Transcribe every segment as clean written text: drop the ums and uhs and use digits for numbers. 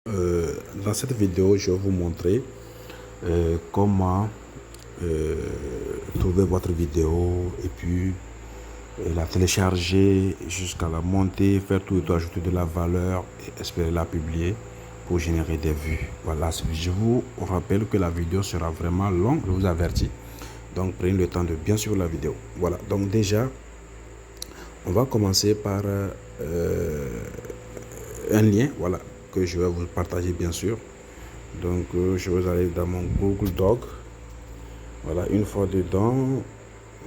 Dans cette vidéo, je vais vous montrer comment trouver votre vidéo et puis la télécharger jusqu'à la monter, faire tout et tout, ajouter de la valeur et espérer la publier pour générer des vues. Voilà, je vous rappelle que la vidéo sera vraiment longue, je vous avertis. Donc prenez le temps de bien suivre la vidéo. Voilà, donc déjà, on va commencer par un lien, voilà, que je vais vous partager bien sûr. Donc je vais aller dans mon Google Doc. Voilà, une fois dedans,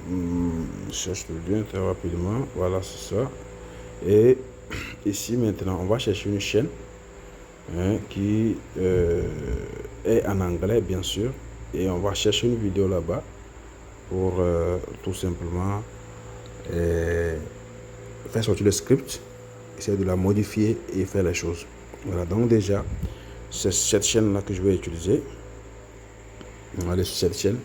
je cherche le lien très rapidement. Voilà, c'est ça. Et ici maintenant, on va chercher une chaîne qui est en anglais bien sûr. Et on va chercher une vidéo là-bas pour tout simplement faire sortir le script, essayer de la modifier et faire les choses. Voilà, donc déjà, c'est cette chaîne-là que je vais utiliser. On va aller sur cette chaîne.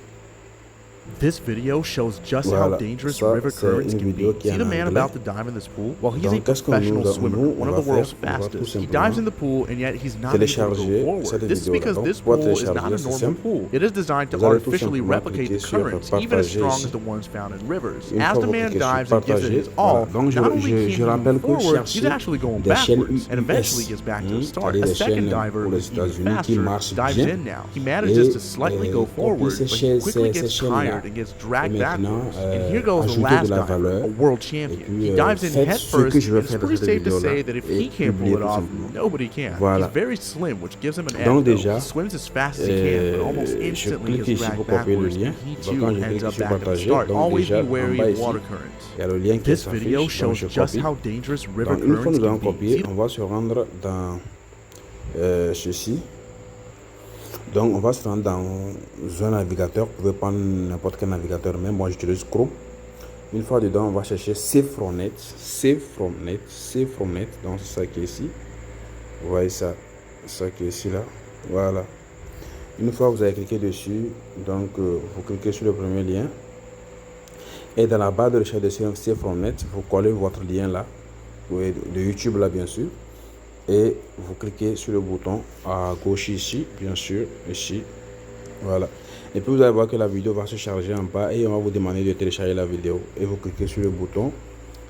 This video shows just how Voilà, dangerous ça river c'est currents une can vidéo be. qui est See en the man anglais. about to dive in this pool? Well, he's a Donc qu'est-ce que professional nous, swimmer, nous, one on of va the world's faire? On va tout fastest. He simplement dives in the pool and yet he's not able to télécharger go forward. cette This is vidéo-là. because Donc this pour pool is not télécharger, a c'est normal simple. pool. It is designed to Vous allez tout artificially simplement replicate the cliquer sur currents, even as partager strong ici. as the ones found in rivers. Une As fois the vous man cliquez sur dives and gives it partager, his all, voilà. Donc not only je can't he rappelle move que forward, he's chercher actually going des chaînes backwards and eventually gets back to the start. c'est-à-dire A des second chaînes diver pour les who's even États-Unis qui faster marchent dives bien. in now. He manages to slightly go Copier forward, ces but he quickly ces gets chaînes-là tired and gets et dragged maintenant backwards. And here goes the ajouter de last la diver, valeur a world et champion. puis He dives in faites head ce que first, je vais and it's faire dans pretty cette safe to vidéo-là say that if et he can't publier pull it tout off, simplement. nobody can. Voilà. He's very slim, which gives him an edge, Donc though. déjà, He swims as fast as he can, but almost je instantly clique gets ici pour dragged copier le backwards, lien. and he Donc too quand je ends clique up sur back at the partager, start. donc Always déjà be en wary bas of ici, water currents. il y a le lien qui This s'affiche, video donc shows je just copie. how dangerous river Donc une fois currents nous avons can be. copié, on va se rendre dans ceci. Donc on va se rendre dans un navigateur. Vous pouvez prendre n'importe quel navigateur, mais moi j'utilise Chrome. Une fois dedans, on va chercher Save from Net. Donc c'est ça qui est ici. Vous voyez ça, ça qui est ici là. Voilà. Une fois que vous avez cliqué dessus, donc vous cliquez sur le premier lien. Et dans la barre de recherche de Save from Net, vous collez votre lien là, de YouTube là bien sûr. Et vous cliquez sur le bouton à gauche ici, bien sûr, ici. Voilà. Et puis vous allez voir que la vidéo va se charger en bas et on va vous demander de télécharger la vidéo. Et vous cliquez sur le bouton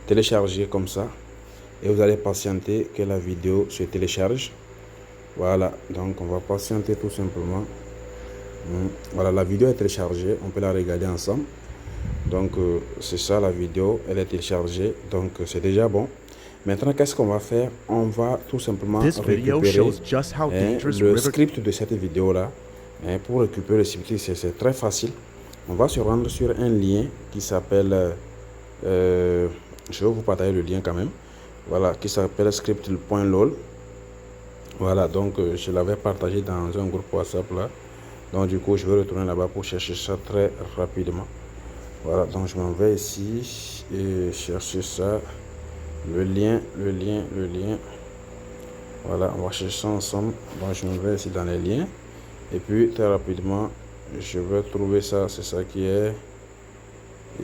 télécharger comme ça. Et vous allez patienter que la vidéo se télécharge. Voilà. Donc on va patienter tout simplement. Voilà, la vidéo est téléchargée. On peut la regarder ensemble. Donc c'est ça la vidéo. Elle est téléchargée. Donc c'est déjà bon. Maintenant, qu'est-ce qu'on va faire? On va tout simplement récupérer le script de cette vidéo-là. Pour récupérer le script, c'est très facile. On va se rendre sur un lien qui s'appelle... je vais vous partager le lien quand même. Voilà, qui s'appelle script.lol. Voilà, donc je l'avais partagé dans un groupe WhatsApp là. Donc du coup, je vais retourner là-bas pour chercher ça très rapidement. Voilà, donc je m'en vais ici et chercher ça. Le lien. Voilà, on va chercher ça ensemble. Donc je me vais ici dans les liens. Et puis très rapidement, je vais trouver ça. C'est ça qui est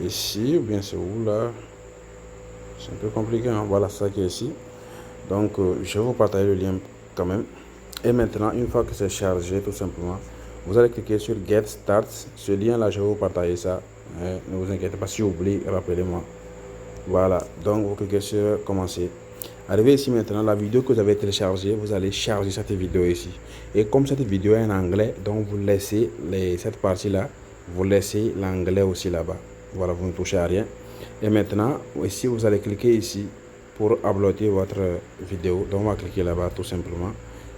ici. Ou bien c'est où là? C'est un peu compliqué. Hein? Voilà, ça qui est ici. Donc je vais vous partager le lien quand même. Et maintenant, une fois que c'est chargé, tout simplement, vous allez cliquer sur Get Start. Ce lien là, je vais vous partager ça. Ne vous inquiétez pas, si j'oublie, rappelez-moi. Voilà, donc vous cliquez sur commencer. Arrivé ici maintenant, la vidéo que vous avez téléchargée, vous allez charger cette vidéo ici. Et comme cette vidéo est en anglais, donc vous laissez cette partie là, vous laissez l'anglais aussi là-bas. Voilà, vous ne touchez à rien. Et maintenant, ici vous allez cliquer ici pour uploader votre vidéo. Donc on va cliquer là-bas tout simplement.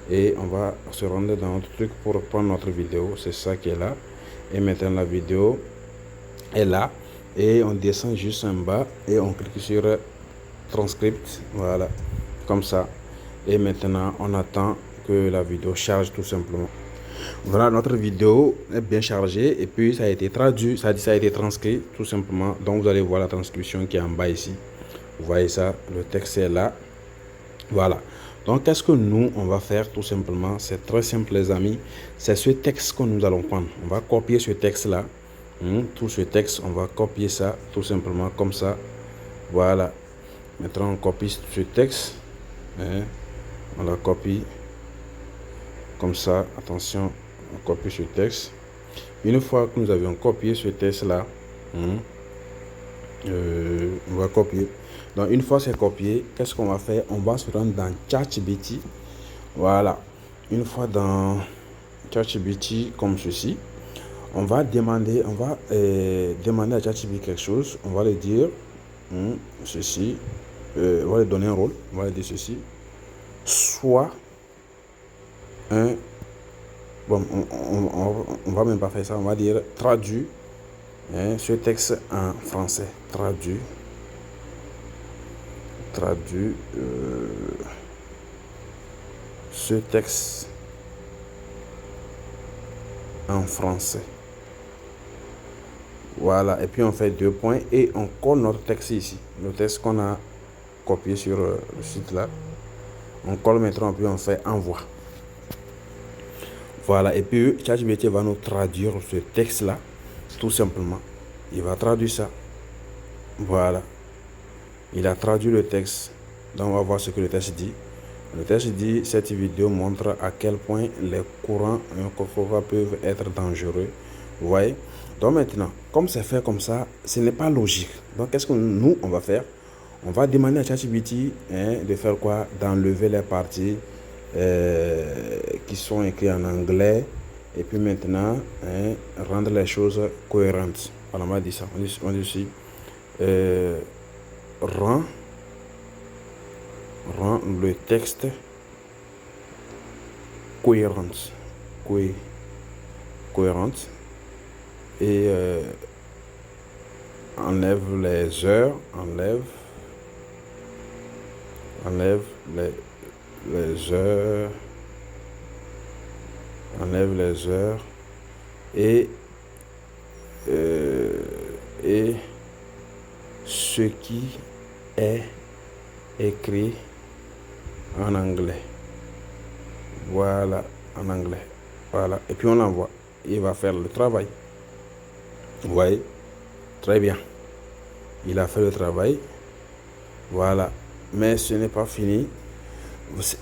Et on va se rendre dans notre truc pour prendre notre vidéo. C'est ça qui est là. Et maintenant la vidéo est là. Et on descend juste en bas et on clique sur transcript, voilà, comme ça. Et maintenant on attend que la vidéo charge tout simplement. Voilà, notre vidéo est bien chargée et puis ça a été traduit, ça a été transcrit tout simplement. Donc vous allez voir la transcription qui est en bas ici. Vous voyez ça, le texte est là. Voilà. Donc qu'est-ce que nous on va faire tout simplement? C'est très simple les amis. C'est ce texte que nous allons prendre. On va copier ce texte là. Tout ce texte, on va copier ça tout simplement comme ça. Voilà. Maintenant, on copie ce texte. On la copie. Comme ça, attention, on copie ce texte. Une fois que nous avions copié ce texte-là, on va copier. Donc, une fois c'est copié, qu'est-ce qu'on va faire? On va se rendre dans ChatGPT. Voilà. Une fois dans ChatGPT, comme ceci, on va demander à ChatGPT quelque chose. On va lui dire ceci. On va lui donner un rôle. On va lui dire ceci. Soit un... Bon, on va même pas faire ça. On va dire traduit ce texte en français. Traduit ce texte en français. Voilà, et puis on fait 2 points et on colle notre texte ici, le texte qu'on a copié sur le site là. On colle maintenant, puis on fait envoi. Voilà, et puis ChatGPT va nous traduire ce texte là, tout simplement. Il va traduire ça. Voilà, il a traduit le texte. Donc on va voir ce que le texte dit. Le texte dit: cette vidéo montre à quel point les courants peuvent être dangereux. Vous voyez? Donc maintenant, comme c'est fait comme ça, ce n'est pas logique. Donc qu'est-ce que nous, on va faire? On va demander à ChatGPT de faire quoi? D'enlever les parties qui sont écrites en anglais. Et puis maintenant, rendre les choses cohérentes. Voilà, on va dire ça. On dit ici, rend le texte cohérente et enlève les heures, enlève les heures et ce qui est écrit en anglais. Voilà, en anglais. Voilà, et puis on l'envoie. Il va faire le travail. Vous voyez? Très bien. Il a fait le travail. Voilà. Mais ce n'est pas fini.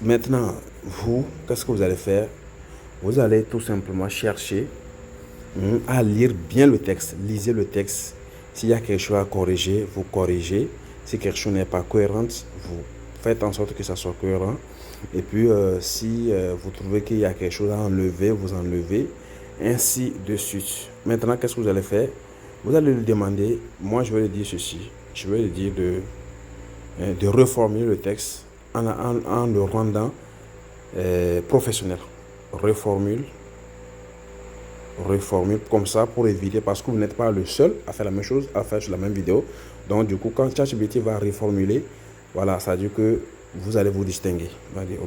Maintenant, vous, qu'est-ce que vous allez faire? Vous allez tout simplement chercher à lire bien le texte. Lisez le texte. S'il y a quelque chose à corriger, vous corrigez. Si quelque chose n'est pas cohérent, vous faites en sorte que ça soit cohérent. Et puis, si vous trouvez qu'il y a quelque chose à enlever, vous enlevez. Ainsi de suite. Maintenant, qu'est-ce que vous allez faire? Vous allez lui demander, moi je vais lui dire ceci. Je vais lui dire de reformuler le texte en le rendant professionnel. Reformule comme ça pour éviter, parce que vous n'êtes pas le seul à faire la même chose, à faire sur la même vidéo. Donc du coup, quand ChatGPT va reformuler, voilà, ça veut dire que vous allez vous distinguer. On va dire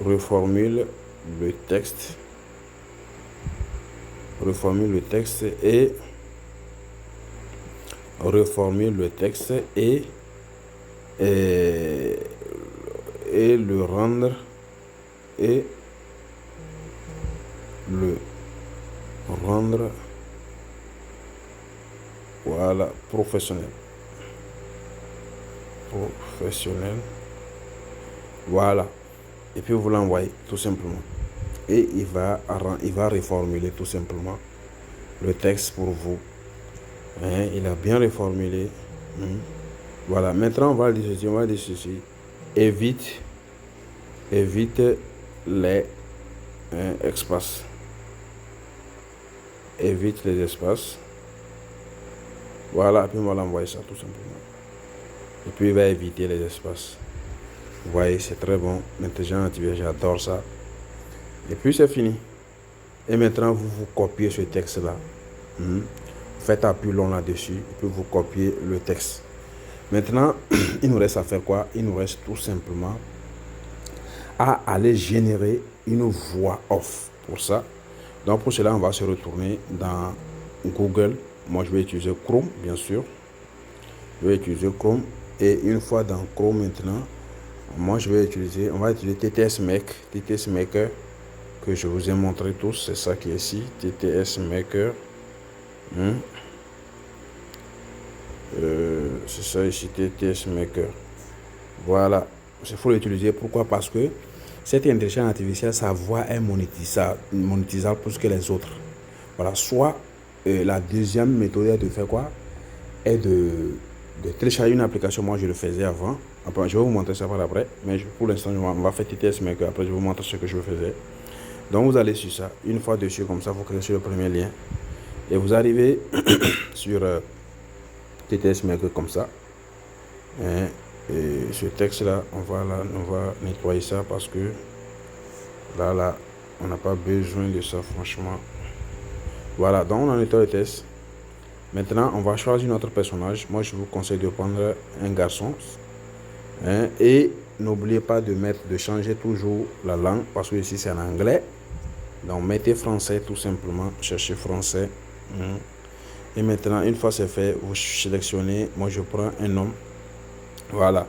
reformule le texte. Reformule le texte et le rendre voilà, professionnel. Voilà, et puis vous l'envoyez tout simplement et il va reformuler tout simplement le texte pour vous. Il a bien reformulé. Voilà, maintenant on va dire ceci. Évite les espaces. Évite les espaces. Voilà, puis on va l'envoyer ça tout simplement. Et puis il va éviter les espaces. Vous voyez, c'est très bon. Maintenant, j'adore ça. Et puis c'est fini. Et maintenant, vous copiez ce texte-là. Faites appui long là-dessus. Et puis vous copiez le texte. Maintenant, il nous reste à faire quoi? Il nous reste tout simplement à aller générer une voix off. Pour ça, donc pour cela, on va se retourner dans Google. Moi, je vais utiliser Chrome, bien sûr. Je vais utiliser Chrome. Et une fois dans Chrome maintenant, on va utiliser TTS Maker que je vous ai montré tous. C'est ça qui est ici, TTS Maker. C'est ça ici, TTS Maker. Voilà, il faut l'utiliser. Pourquoi? Parce que cette intelligence artificielle, sa voix est monétisable plus que les autres. Voilà, soit la deuxième méthode est de faire quoi? Est de télécharger une application. Moi, je le faisais avant. Après, je vais vous montrer ça par après. Mais pour l'instant, on va faire TTS Maker. Après, je vais vous montrer ce que je faisais. Donc, vous allez sur ça. Une fois dessus, comme ça, vous cliquez sur le premier lien. Et vous arrivez sur TTS Maker comme ça. Et ce texte-là, on va nettoyer ça parce que là, on n'a pas besoin de ça, franchement. Voilà, donc on a nettoyé le test. Maintenant, on va choisir notre personnage. Moi, je vous conseille de prendre un garçon. Et n'oubliez pas de changer toujours la langue parce que ici c'est en anglais. Donc, mettez français tout simplement. Cherchez français. Et maintenant, une fois c'est fait, vous sélectionnez. Moi, je prends un homme. Voilà.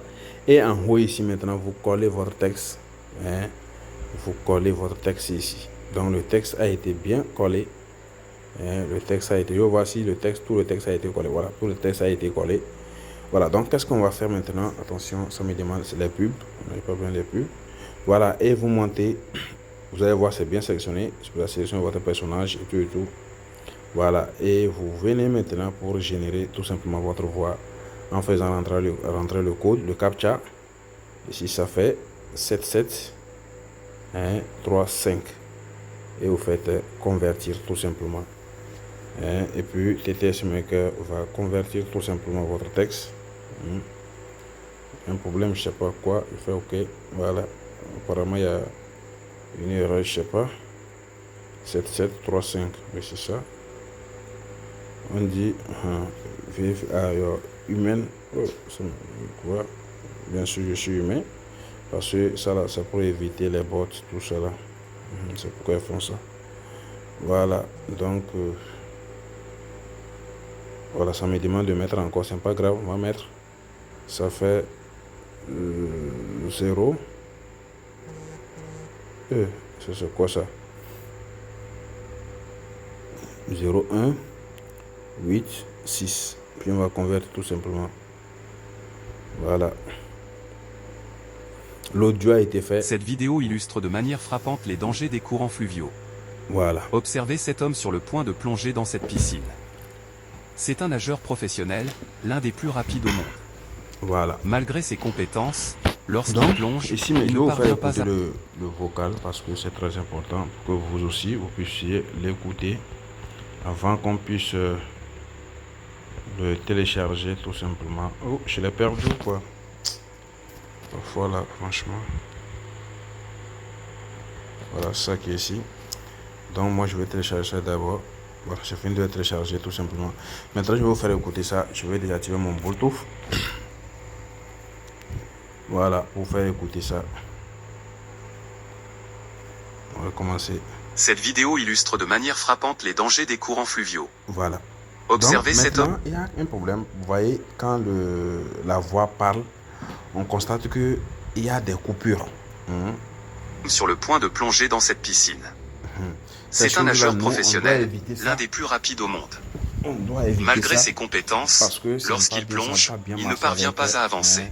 Et en haut ici, maintenant, vous collez votre texte. Vous collez votre texte ici. Donc, le texte a été bien collé. Le texte a été, voici le texte, tout le texte a été collé. Voilà, tout le texte a été collé. Voilà, donc qu'est-ce qu'on va faire maintenant? Attention, ça me demande, c'est les pubs. On n'a pas besoin des pubs. Voilà, et vous montez. Vous allez voir, c'est bien sélectionné. Vous allez sélectionner votre personnage et tout et tout. Voilà, et vous venez maintenant pour générer tout simplement votre voix en faisant rentrer le code, le captcha. Ici, ça fait 77 35. Et vous faites convertir tout simplement. Et puis TTS Maker va convertir tout simplement votre texte. Un problème, je sais pas quoi, il fait OK. Voilà, apparemment il y a une erreur, je sais pas. 7735, oui c'est ça. On dit humaine. Quoi? Bien sûr je suis humain parce que ça là, c'est pour éviter les bots, tout ça là. C'est pourquoi ils font ça. Voilà, donc voilà, ça me demande de mettre encore, c'est pas grave, on va mettre. Ça fait 0. C'est quoi ça? 0, 1, 8, 6. Puis on va convertir tout simplement. Voilà. L'audio a été fait. Cette vidéo illustre de manière frappante les dangers des courants fluviaux. Voilà. Observez cet homme sur le point de plonger dans cette piscine. C'est un nageur professionnel, l'un des plus rapides au monde. Voilà. Malgré ses compétences, lorsqu'il plonge, ici, il ne parvient pas pas à... le vocal parce que c'est très important pour que vous aussi, vous puissiez l'écouter avant qu'on puisse le télécharger tout simplement. Oh, je l'ai perdu quoi. Parfois là, franchement. Voilà ça qui est ici. Donc moi je vais télécharger ça d'abord. Voilà, j'ai fini de le télécharger tout simplement. Maintenant je vais vous faire écouter ça. Je vais désactiver mon Bluetooth. Voilà, pour faire écouter ça. On va commencer. Cette vidéo illustre de manière frappante les dangers des courants fluviaux. Voilà. Observez donc, cet homme. Il y a un problème. Vous voyez, quand la voix parle, on constate qu'il y a des coupures. Sur le point de plonger dans cette piscine. C'est un nageur professionnel, l'un des plus rapides au monde. Malgré ses compétences, lorsqu'il plonge, il ne parvient pas à avancer.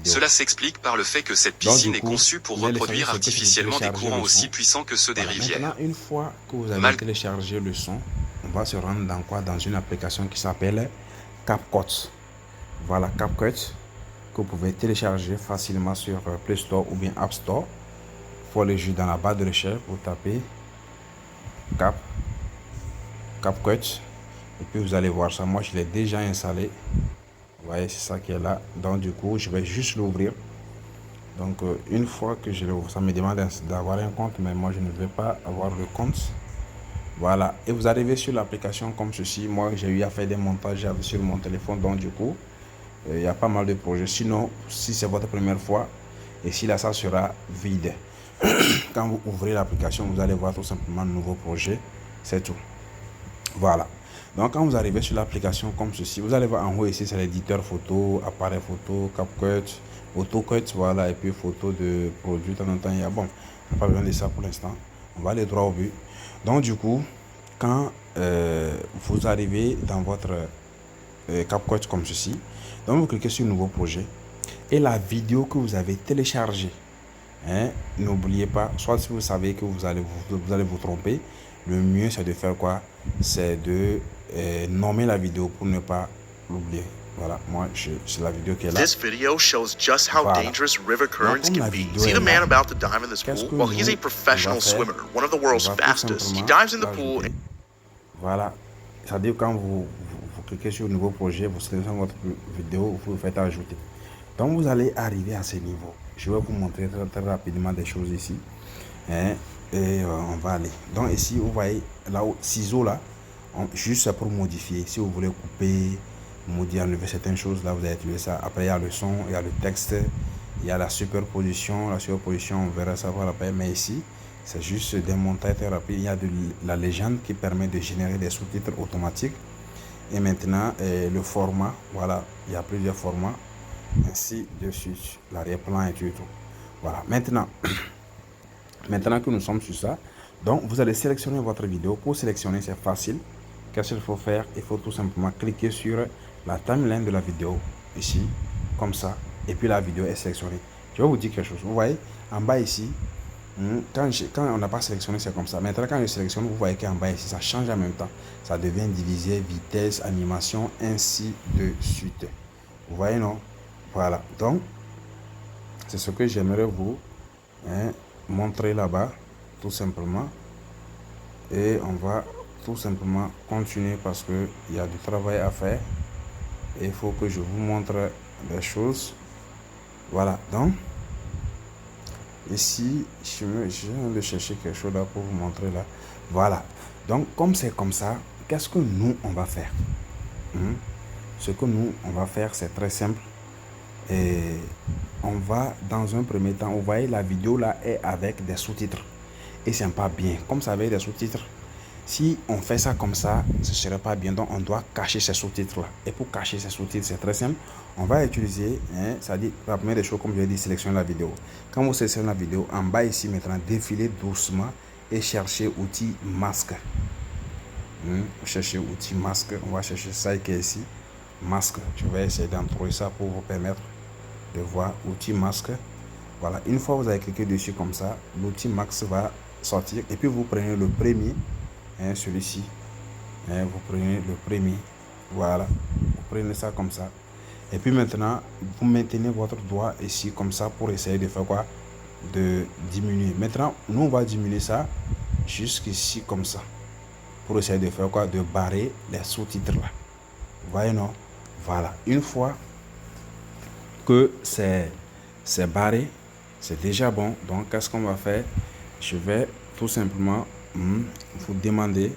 Cela s'explique par le fait que cette piscine est conçue pour reproduire artificiellement des courants aussi puissants que ceux des rivières. Maintenant, une fois que vous avez téléchargé le son, on va se rendre dans quoi? Dans une application qui s'appelle CapCut. Voilà, CapCut, que vous pouvez télécharger facilement sur Play Store ou bien App Store. Il faut aller juste dans la barre de recherche, vous tapez CapCut. Et puis vous allez voir ça. Moi, je l'ai déjà installé. Vous voyez, c'est ça qui est là. Donc, du coup, je vais juste l'ouvrir. Donc, une fois que je l'ouvre, ça me demande d'avoir un compte, mais moi, je ne vais pas avoir le compte. Voilà. Et vous arrivez sur l'application comme ceci. Moi, j'ai eu à faire des montages sur mon téléphone. Donc, du coup, il y a pas mal de projets. Sinon, si c'est votre première fois, et si là, ça sera vide. Quand vous ouvrez l'application, vous allez voir tout simplement un nouveau projet. C'est tout. Voilà. Donc quand vous arrivez sur l'application comme ceci, vous allez voir en haut ici, c'est l'éditeur photo, appareil photo, CapCut, AutoCut, voilà, et puis photo de produit. De temps en temps, il y a, bon, on n'a pas besoin de ça pour l'instant. On va aller droit au but. Donc du coup, quand vous arrivez dans votre CapCut comme ceci, donc vous cliquez sur nouveau projet et la vidéo que vous avez téléchargée, Hein? N'oubliez pas, soit si vous savez que vous allez vous tromper, le mieux c'est de faire quoi? C'est de nommer la vidéo pour ne pas l'oublier. Voilà, moi c'est la vidéo qui est là. This video shows just how Voilà. dangerous river currents Donc, can la be. vidéo See est the man là. about to dive in this Qu'est-ce pool? que Well, he's a nous, professional on va faire? swimmer, one of the world's On va tout fastest. He simplement dives in the pool. l'ajouter. Voilà, c'est-à-dire quand vous cliquez sur nouveau projet, vous sélectionnez votre vidéo, vous faites ajouter. Donc vous allez arriver à ce niveau. Je vais vous montrer très rapidement des choses ici. Hein, et on va aller. Donc ici, vous voyez là où ciseaux là, juste pour modifier. Si vous voulez couper, modifier, enlever certaines choses, là vous allez utiliser ça. Après il y a le son, il y a le texte, il y a la superposition. La superposition, on verra ça par après. Mais ici, c'est juste des montages très rapides. Il y a de la légende qui permet de générer des sous-titres automatiques. Et maintenant, le format, voilà, il y a plusieurs formats. Ainsi de suite, l'arrière-plan et tout. Voilà, maintenant que nous sommes sur ça, donc vous allez sélectionner votre vidéo. Pour sélectionner, c'est facile. Qu'est-ce qu'il faut faire? Il faut tout simplement cliquer sur la timeline de la vidéo, ici, comme ça, et puis la vidéo est sélectionnée. Je vais vous dire quelque chose. Vous voyez, en bas ici, quand on n'a pas sélectionné, c'est comme ça. Maintenant, quand je sélectionne, vous voyez qu'en bas ici, ça change en même temps. Ça devient divisé, vitesse, animation, ainsi de suite. Vous voyez, non? Voilà. Donc, c'est ce que j'aimerais vous montrer là-bas, tout simplement. Et on va tout simplement continuer parce que il y a du travail à faire. Et il faut que je vous montre des choses. Voilà. Donc, ici, je viens de chercher quelque chose là pour vous montrer là. Voilà. Donc, comme c'est comme ça, qu'est-ce que nous, on va faire? Ce que nous, on va faire, c'est très simple. Et on va, dans un premier temps, vous voyez, la vidéo là est avec des sous-titres. Et c'est pas bien. Comme ça avec des sous-titres, si on fait ça comme ça, ce serait pas bien. Donc, on doit cacher ces sous-titres là. Et pour cacher ces sous-titres, c'est très simple. On va utiliser, c'est-à-dire, la première des choses, comme je l'ai dit, sélectionner la vidéo. Quand vous sélectionnez la vidéo, en bas ici, maintenant, défilez doucement et cherchez outil masque. Cherchez outil masque. On va chercher ça qui est ici. Masque. Je vais essayer d'entrer ça pour vous permettre de voir outil masque. Voilà, une fois vous avez cliqué dessus comme ça, l'outil max va sortir et puis vous prenez le premier, celui-ci, vous prenez le premier, voilà, vous prenez ça comme ça et puis maintenant vous maintenez votre doigt ici comme ça pour essayer de faire quoi? De diminuer. Maintenant nous on va diminuer ça jusqu'ici comme ça pour essayer de faire quoi? De barrer les sous-titres là. Vous voyez, non? Voilà, une fois que c'est barré, c'est déjà bon. Donc qu'est-ce qu'on va faire? Je vais tout simplement vous demander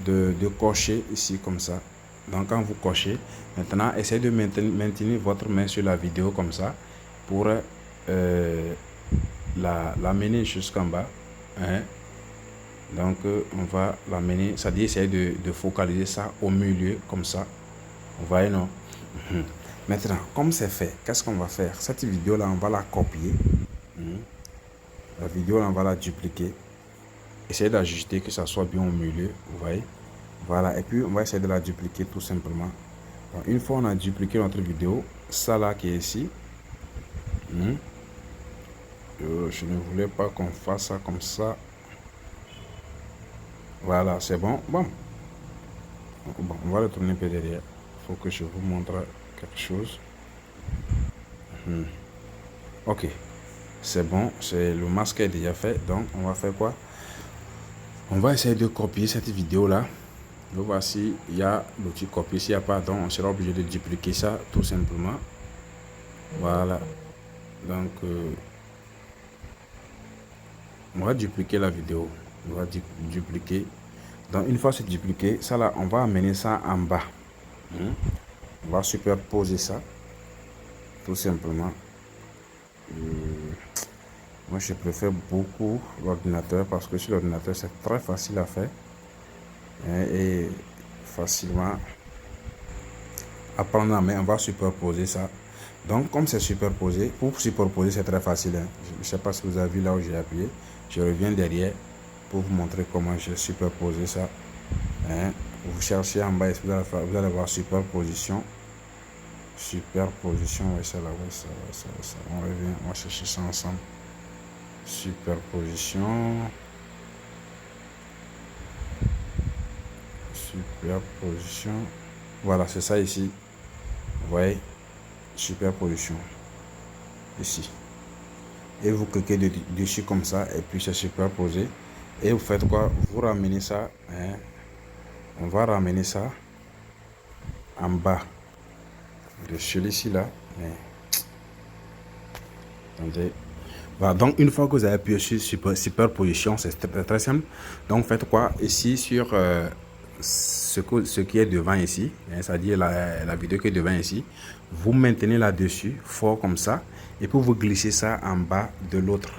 de cocher ici comme ça. Donc quand vous cochez, maintenant essayez de maintenir votre main sur la vidéo comme ça pour l'amener jusqu'en bas, donc on va l'amener, c'est-à-dire essayer de focaliser ça au milieu comme ça. Vous voyez, non? Maintenant, comme c'est fait, qu'est-ce qu'on va faire? Cette vidéo-là, on va la copier. La vidéo-là, on va la dupliquer. Essayez d'ajuster que ça soit bien au milieu. Vous voyez? Voilà. Et puis, on va essayer de la dupliquer tout simplement. Donc, une fois on a dupliqué notre vidéo, ça là qui est ici. Je ne voulais pas qu'on fasse ça comme ça. Voilà, c'est bon. Bon, on va retourner un peu derrière. Il faut que je vous montre quelque chose. Ok, c'est bon, c'est le masque est déjà fait. Donc on va faire quoi? On va essayer de copier cette vidéo là. Voici, il y a l'outil copier. S'il n'y a pas, donc on sera obligé de dupliquer ça tout simplement. Voilà, donc on va dupliquer la vidéo. On va dupliquer. Donc une fois c'est dupliqué, ça là, on va amener ça en bas. On va superposer ça tout simplement. Moi je préfère beaucoup l'ordinateur parce que sur l'ordinateur c'est très facile à faire et facilement à prendre en main. On va superposer ça. Donc comme c'est superposé, pour superposer c'est très facile. Je ne sais pas si vous avez vu là où j'ai appuyé. Je reviens derrière pour vous montrer comment j'ai superposé ça. Vous cherchez en bas, vous allez voir superposition. Superposition, ouais, ça là, ouais, ça. On revient, on va chercher ça ensemble. superposition, voilà, c'est ça ici, vous voyez, superposition ici, et vous cliquez dessus comme ça, et puis c'est superposé, et vous faites quoi, vous ramenez ça, hein, on va ramener ça en bas de celui-ci là, mais attendez. Voilà, donc une fois que vous avez appuyé sur superposition, c'est très simple. Donc faites quoi ici sur ce qui est devant ici, hein, c'est-à-dire la vidéo qui est devant ici, vous maintenez là-dessus fort comme ça, et puis vous glissez ça en bas de l'autre,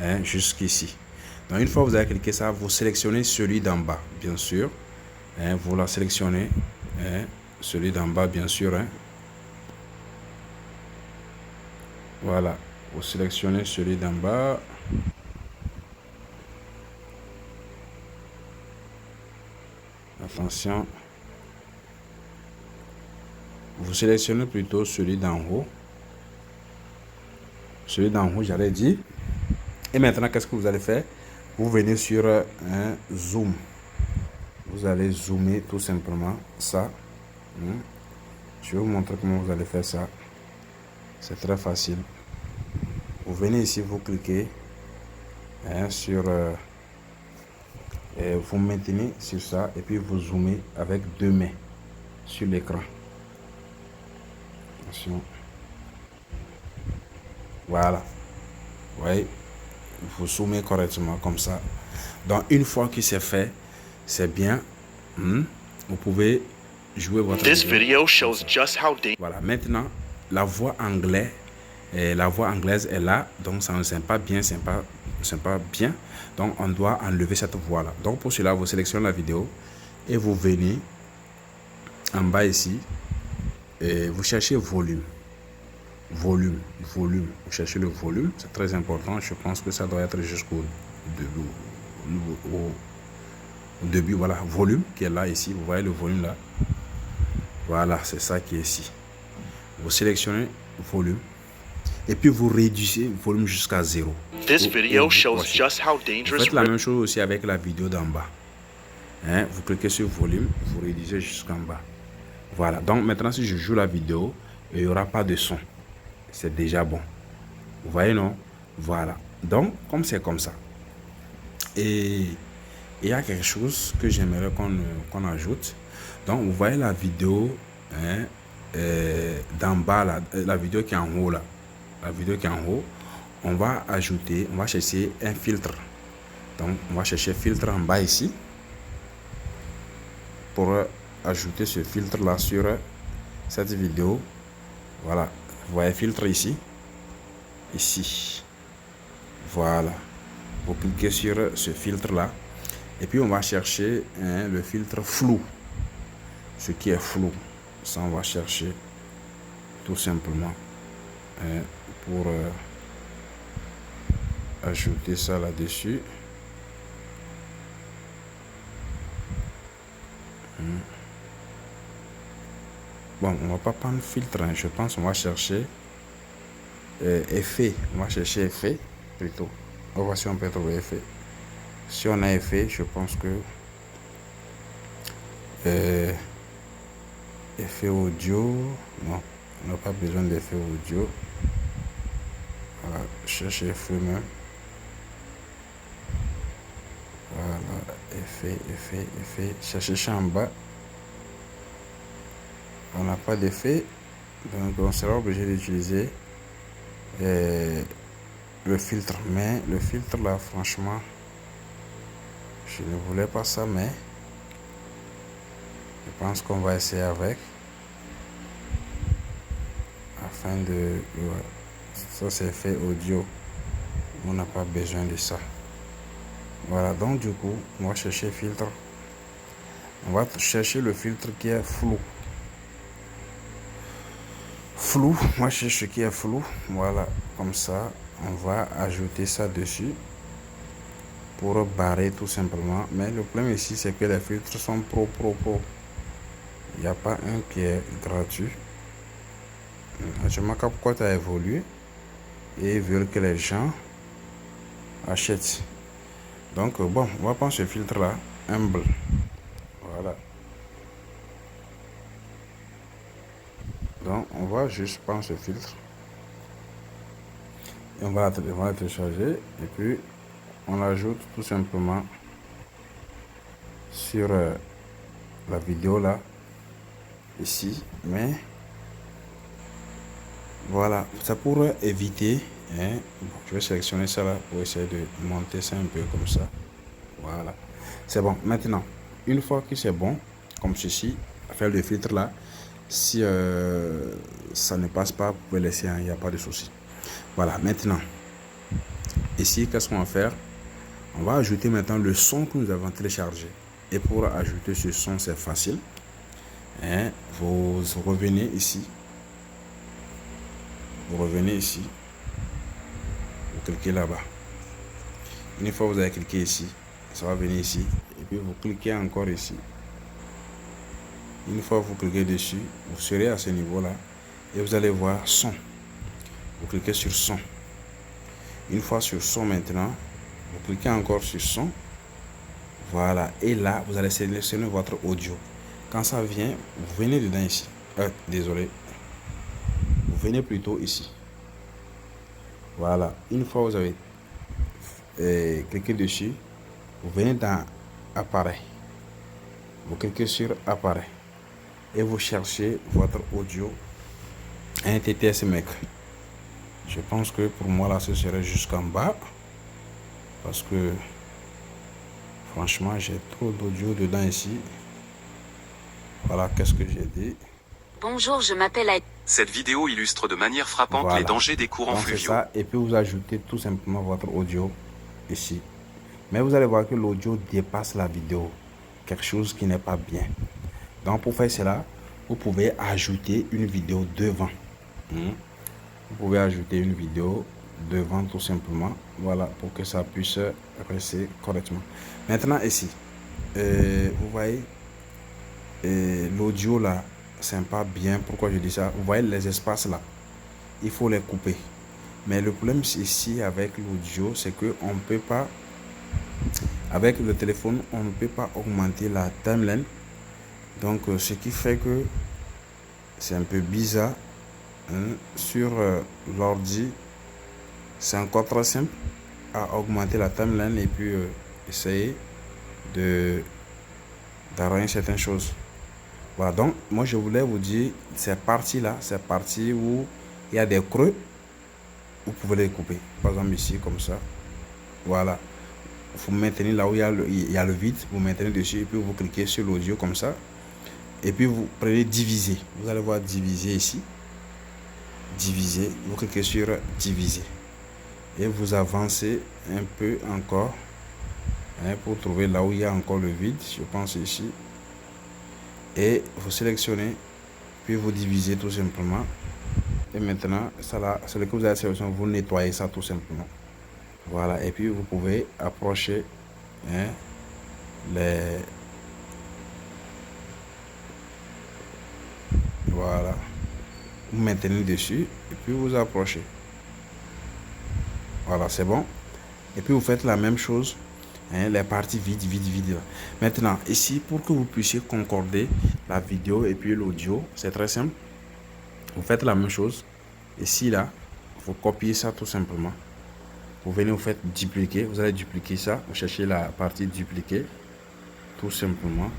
hein, jusqu'ici. Donc une fois que vous avez cliqué ça, vous sélectionnez celui d'en bas, bien sûr, hein, vous la sélectionnez, hein, celui d'en bas, bien sûr, hein. Voilà, vous sélectionnez celui d'en bas. Attention, vous sélectionnez plutôt celui d'en haut. Celui d'en haut, j'allais dire. Et maintenant, qu'est-ce que vous allez faire? Vous venez sur un zoom. Vous allez zoomer tout simplement ça. Je vais vous montrer comment vous allez faire ça. C'est très facile. Vous venez ici, vous cliquez sur... vous maintenez sur ça et puis vous zoomez avec 2 mains sur l'écran. Attention. Voilà. Vous voyez, vous zoomez correctement comme ça. Donc une fois que c'est fait, c'est bien. Vous pouvez jouer votre vidéo. Voilà. Maintenant, la voix anglaise. Et la voix anglaise est là, donc ça ne sent pas bien, bien. Donc on doit enlever cette voix là. Donc pour cela, vous sélectionnez la vidéo et vous venez en bas ici et vous cherchez volume. Vous cherchez le volume, c'est très important. Je pense que ça doit être jusqu'au début. Voilà, volume qui est là ici. Vous voyez le volume là. Voilà, c'est ça qui est ici. Vous sélectionnez volume. Et puis vous réduisez le volume jusqu'à 0. This video shows just how Vous dangerous. faites la même chose aussi avec la vidéo d'en bas. Hein, vous cliquez sur volume, vous réduisez jusqu'en bas. Voilà, donc maintenant si je joue la vidéo, il n'y aura pas de son. C'est déjà bon. Vous voyez, non? Voilà. Donc, comme c'est comme ça. Et il y a quelque chose que j'aimerais qu'on ajoute. Donc, vous voyez la vidéo hein, d'en bas, là, la vidéo qui est en haut là. La vidéo qui est en haut, on va ajouter, on va chercher un filtre. Donc, on va chercher filtre en bas ici pour ajouter ce filtre là sur cette vidéo. Voilà, vous voyez filtre ici, voilà. Vous cliquez sur ce filtre là et puis on va chercher le filtre flou, ce qui est flou. Ça, on va chercher tout simplement. Pour ajouter ça là-dessus. Bon, on va pas prendre filtre, hein. Je pense on va chercher effet. On va chercher effet plutôt. On va voir si on peut trouver effet. Si on a effet, je pense que effet audio, non, on n'a pas besoin d'effet audio. Voilà, chercher effet même. Voilà, effet. Chercher en bas. On n'a pas d'effet. Donc on sera obligé d'utiliser le filtre. Mais le filtre là, franchement, je ne voulais pas ça, mais je pense qu'on va essayer avec. Afin de... Ouais. Ça c'est effet audio, on n'a pas besoin de ça. Voilà, donc du coup on va chercher filtre, on va chercher le filtre qui est flou, moi je cherche ce qui est flou. Voilà, comme ça on va ajouter ça dessus pour barrer tout simplement. Mais le problème ici c'est que les filtres sont pro, il n'y a pas un qui est gratuit. Je ne sais pas pourquoi tu as évolué et veulent que les gens achète. Donc bon, on va prendre ce filtre là, humble. Voilà. Donc on va juste prendre ce filtre. Et on va le télécharger. Et puis on l'ajoute tout simplement sur la vidéo là. Ici. Mais voilà. Ça pourrait éviter. Hein, je vais sélectionner ça là pour essayer de monter ça un peu comme ça. Voilà. C'est bon. Maintenant, une fois que c'est bon, comme ceci, faire le filtre là. Si ça ne passe pas, vous pouvez laisser, il n'y a pas de souci. Voilà, maintenant, ici, qu'est-ce qu'on va faire? On va ajouter maintenant le son que nous avons téléchargé. Et pour ajouter ce son, c'est facile. Hein, vous revenez ici. Vous revenez ici. Vous cliquez là-bas. Une fois que vous avez cliqué ici, ça va venir ici. Et puis vous cliquez encore ici. Une fois que vous cliquez dessus, vous serez à ce niveau-là et vous allez voir son. Vous cliquez sur son. Une fois sur son maintenant, vous cliquez encore sur son. Voilà. Et là, vous allez sélectionner votre audio. Quand ça vient, vous venez dedans ici. Désolé. Vous venez plutôt ici. Voilà. Une fois que vous avez cliqué dessus, vous venez dans appareil. Vous cliquez sur appareil. Et vous cherchez votre audio un TTS Mac. Je pense que pour moi là ce serait jusqu'en bas parce que franchement j'ai trop d'audio dedans ici. Voilà, qu'est-ce que j'ai dit? Bonjour, je m'appelle Aïe. Cette vidéo illustre de manière frappante Voilà. les dangers des courants Donc, fluviaux. ça, et puis vous ajoutez tout simplement votre audio ici. Mais vous allez voir que l'audio dépasse la vidéo. Quelque chose qui n'est pas bien. Donc pour faire cela, vous pouvez ajouter une vidéo devant. Vous pouvez ajouter une vidéo devant tout simplement. Voilà, pour que ça puisse rester correctement. Maintenant ici, vous voyez, l'audio là, c'est pas bien. Pourquoi je dis ça? Vous voyez les espaces là, il faut les couper. Mais le problème ici avec l'audio, c'est que on ne peut pas, avec le téléphone, on ne peut pas augmenter la timeline. Donc ce qui fait que c'est un peu bizarre, hein. Sur l'ordi c'est encore très simple à augmenter la timeline et puis essayer d'arranger certaines choses. Voilà, donc moi je voulais vous dire ces parties là, ces parties où il y a des creux, vous pouvez les couper. Par exemple ici comme ça. Voilà, vous maintenez là où il y a le vide, vous maintenez dessus et puis vous cliquez sur l'audio comme ça. Et puis vous prenez diviser. Vous allez voir diviser ici. Diviser. Vous cliquez sur diviser. Et vous avancez un peu encore. Hein, pour trouver là où il y a encore le vide. Je pense ici. Et vous sélectionnez. Puis vous divisez tout simplement. Et maintenant, ça là, c'est le que vous avez sélectionné. Vous nettoyez ça tout simplement. Voilà. Et puis vous pouvez approcher, hein, voilà, vous maintenez dessus et puis vous approchez. Voilà, c'est bon. Et puis vous faites la même chose, hein, les parties vides. Maintenant ici, pour que vous puissiez concorder la vidéo et puis l'audio, c'est très simple. Vous faites la même chose ici là, vous copiez ça tout simplement. Vous venez, vous faites dupliquer, vous allez dupliquer ça, vous cherchez la partie dupliquer tout simplement.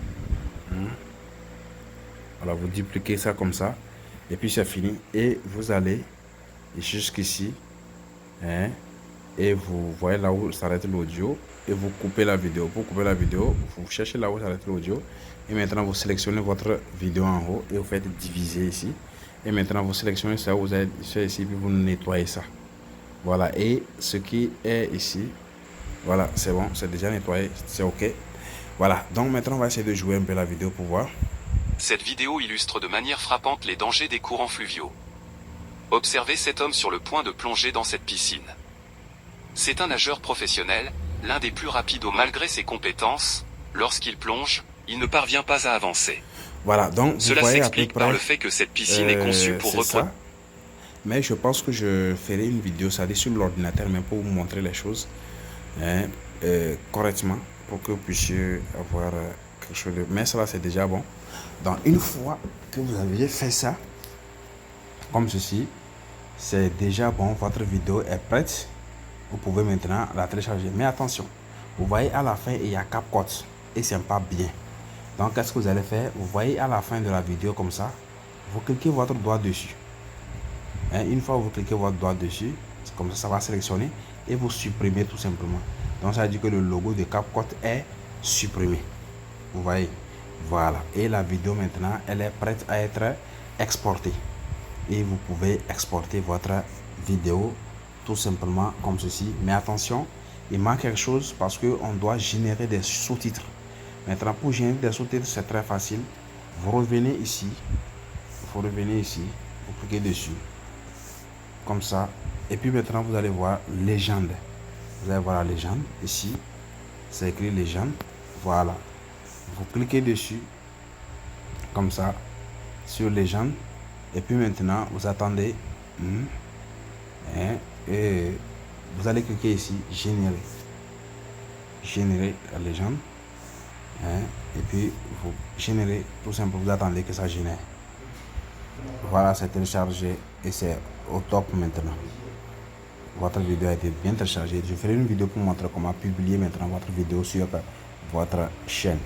Voilà, vous dupliquez ça comme ça. Et puis c'est fini. Et vous allez jusqu'ici. Hein, et vous voyez là où s'arrête l'audio. Et vous coupez la vidéo. Pour couper la vidéo, vous cherchez là où s'arrête l'audio. Et maintenant, vous sélectionnez votre vidéo en haut. Et vous faites diviser ici. Et maintenant, vous sélectionnez ça. Vous avez fait ici. Puis vous nettoyez ça. Voilà. Et ce qui est ici. Voilà, c'est bon. C'est déjà nettoyé. C'est OK. Voilà. Donc maintenant, on va essayer de jouer un peu la vidéo pour voir. Cette vidéo illustre de manière frappante les dangers des courants fluviaux. Observez cet homme sur le point de plonger dans cette piscine. C'est un nageur professionnel, l'un des plus rapides malgré ses compétences. Lorsqu'il plonge, il ne parvient pas à avancer. Voilà, donc cela s'explique par le fait que cette piscine est conçue pour reproduire. Mais je pense que je ferai une vidéo, ça dit sur l'ordinateur, même pour vous montrer les choses. correctement pour que vous puissiez avoir quelque chose de... Mais cela, c'est déjà bon. Donc, une fois que vous avez fait ça, comme ceci, c'est déjà bon. Votre vidéo est prête. Vous pouvez maintenant la télécharger. Mais attention, vous voyez à la fin, il y a CapCut. Et c'est pas bien. Donc, qu'est-ce que vous allez faire? Vous voyez à la fin de la vidéo comme ça, vous cliquez votre doigt dessus. Une fois que vous cliquez votre doigt dessus, c'est comme ça va sélectionner et vous supprimez tout simplement. Donc ça veut dire que le logo de CapCut est supprimé. Vous voyez, voilà. Et la vidéo maintenant, elle est prête à être exportée. Et vous pouvez exporter votre vidéo tout simplement comme ceci. Mais attention, il manque quelque chose parce qu'on doit générer des sous-titres. Maintenant, pour générer des sous-titres, c'est très facile. Vous revenez ici. Vous cliquez dessus. Comme ça. Et puis maintenant, vous allez voir légende. Vous allez voir la légende. Ici, c'est écrit légende. Voilà. Vous cliquez dessus. Comme ça. Sur légende. Et puis maintenant, vous attendez. Et vous allez cliquer ici. Générer. Générer la légende. Et puis, vous générez tout simplement. Vous attendez que ça génère. Voilà, c'est téléchargé et c'est au top maintenant. Votre vidéo a été bien téléchargée. Je ferai une vidéo pour montrer comment publier maintenant votre vidéo sur votre chaîne.